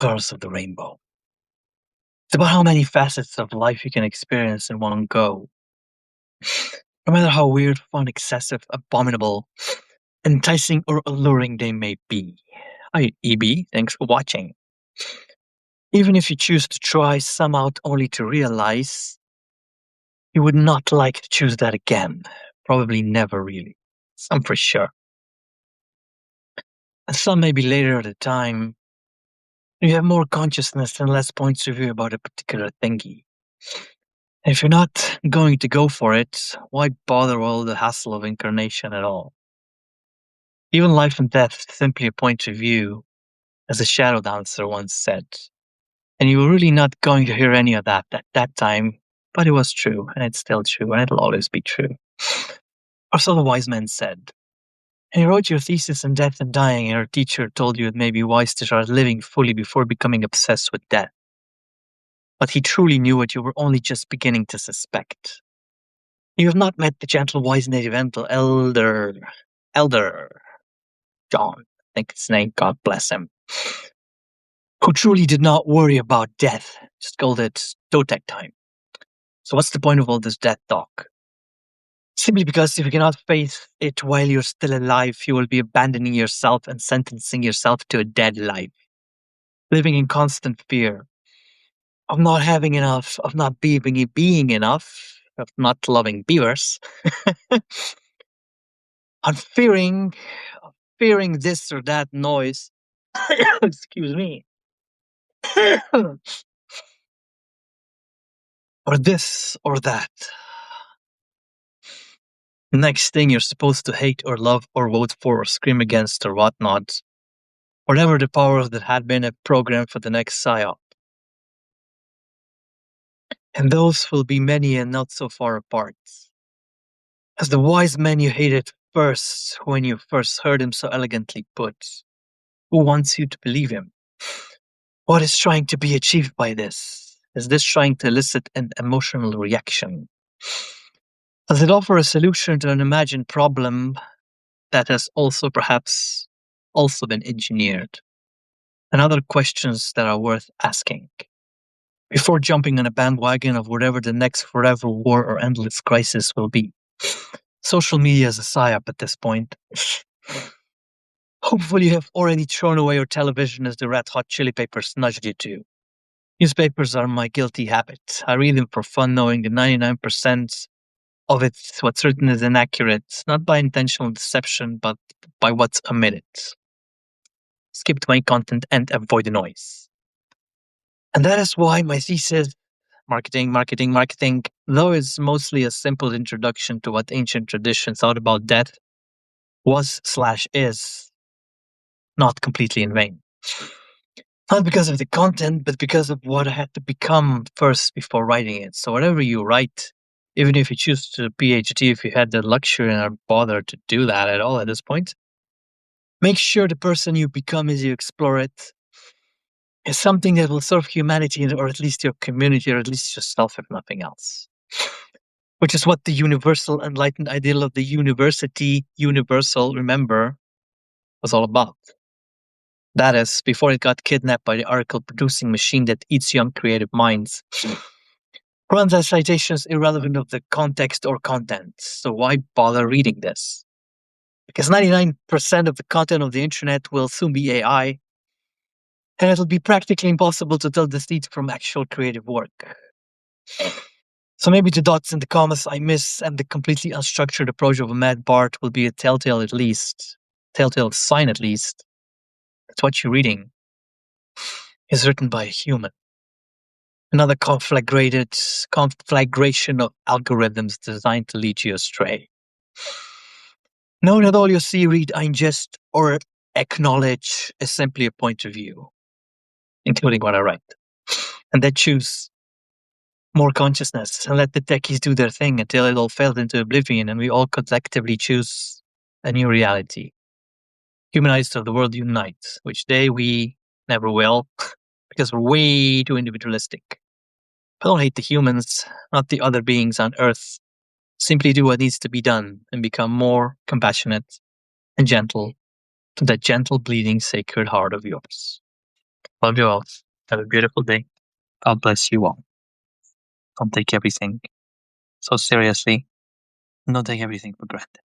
colors of the rainbow. It's about how many facets of life you can experience in one go. No matter how weird, fun, excessive, abominable, enticing, or alluring they may be. Hi, EB. Thanks for watching. Even if you choose to try some out only to realize you would not like to choose that again. Probably never really. Some for sure. And some maybe later at a time. You have more consciousness and less points of view about a particular thingy. And if you're not going to go for it, why bother all the hassle of incarnation at all? Even life and death is simply a point of view, as a shadow dancer once said. And you were really not going to hear any of that at that time, but it was true, and it's still true, and it'll always be true. Or so the wise men said. And you wrote your thesis on death and dying, and your teacher told you it may be wise to start living fully before becoming obsessed with death. But he truly knew what you were only just beginning to suspect. You have not met the gentle, wise native elder John, I think his name, God bless him, who truly did not worry about death, just called it Totec time. So what's the point of all this death talk? Simply because if you cannot face it while you're still alive, you will be abandoning yourself and sentencing yourself to a dead life, living in constant fear of not having enough, of not being enough, of not loving beavers, on fearing this or that noise. Excuse me. Or this or that. Next thing you're supposed to hate or love or vote for or scream against or whatnot. Whatever the powers that had been a program for the next psyop. And those will be many and not so far apart. As the wise man you hated first when you first heard him so elegantly put. Who wants you to believe him? What is trying to be achieved by this? Is this trying to elicit an emotional reaction? Does it offer a solution to an imagined problem that has also perhaps also been engineered? And other questions that are worth asking before jumping on a bandwagon of whatever the next forever war or endless crisis will be. Social media is a psyop at this point. Hopefully you have already thrown away your television as the Red Hot Chili Peppers nudged you to. Newspapers are my guilty habit. I read them for fun, knowing that 99% of what's written is inaccurate, not by intentional deception, but by what's omitted. Skip the main content and avoid the noise. And that is why my thesis, marketing, though it's mostly a simple introduction to what ancient traditions thought about death, was/is not completely in vain. Not because of the content, but because of what I had to become first before writing it. So whatever you write, even if you choose to PhD, if you had the luxury and are bothered to do that at all at this point, make sure the person you become as you explore it is something that will serve humanity or at least your community or at least yourself, if nothing else. Which is what the universal enlightened ideal of the university, universal, remember, was all about. That is, before it got kidnapped by the article-producing machine that eats young creative minds. Runs as citations irrelevant of the context or content. So why bother reading this? Because 99% of the content of the internet will soon be AI, and it'll be practically impossible to tell the seed from actual creative work. So maybe the dots and the commas I miss and the completely unstructured approach of a mad Bart will be a telltale sign at least. That's what you're reading is written by a human. Another conflagration of algorithms designed to lead you astray. Know that all you see, read, ingest, or acknowledge is simply a point of view, including what I write. And then choose more consciousness and let the techies do their thing until it all fails into oblivion and we all collectively choose a new reality. Humanists of the world unite, which we never will, because we're way too individualistic. But don't hate the humans, not the other beings on Earth. Simply do what needs to be done and become more compassionate and gentle to that gentle, bleeding, sacred heart of yours. Love you all. Have a beautiful day. God bless you all. Don't take everything so seriously. Don't take everything for granted.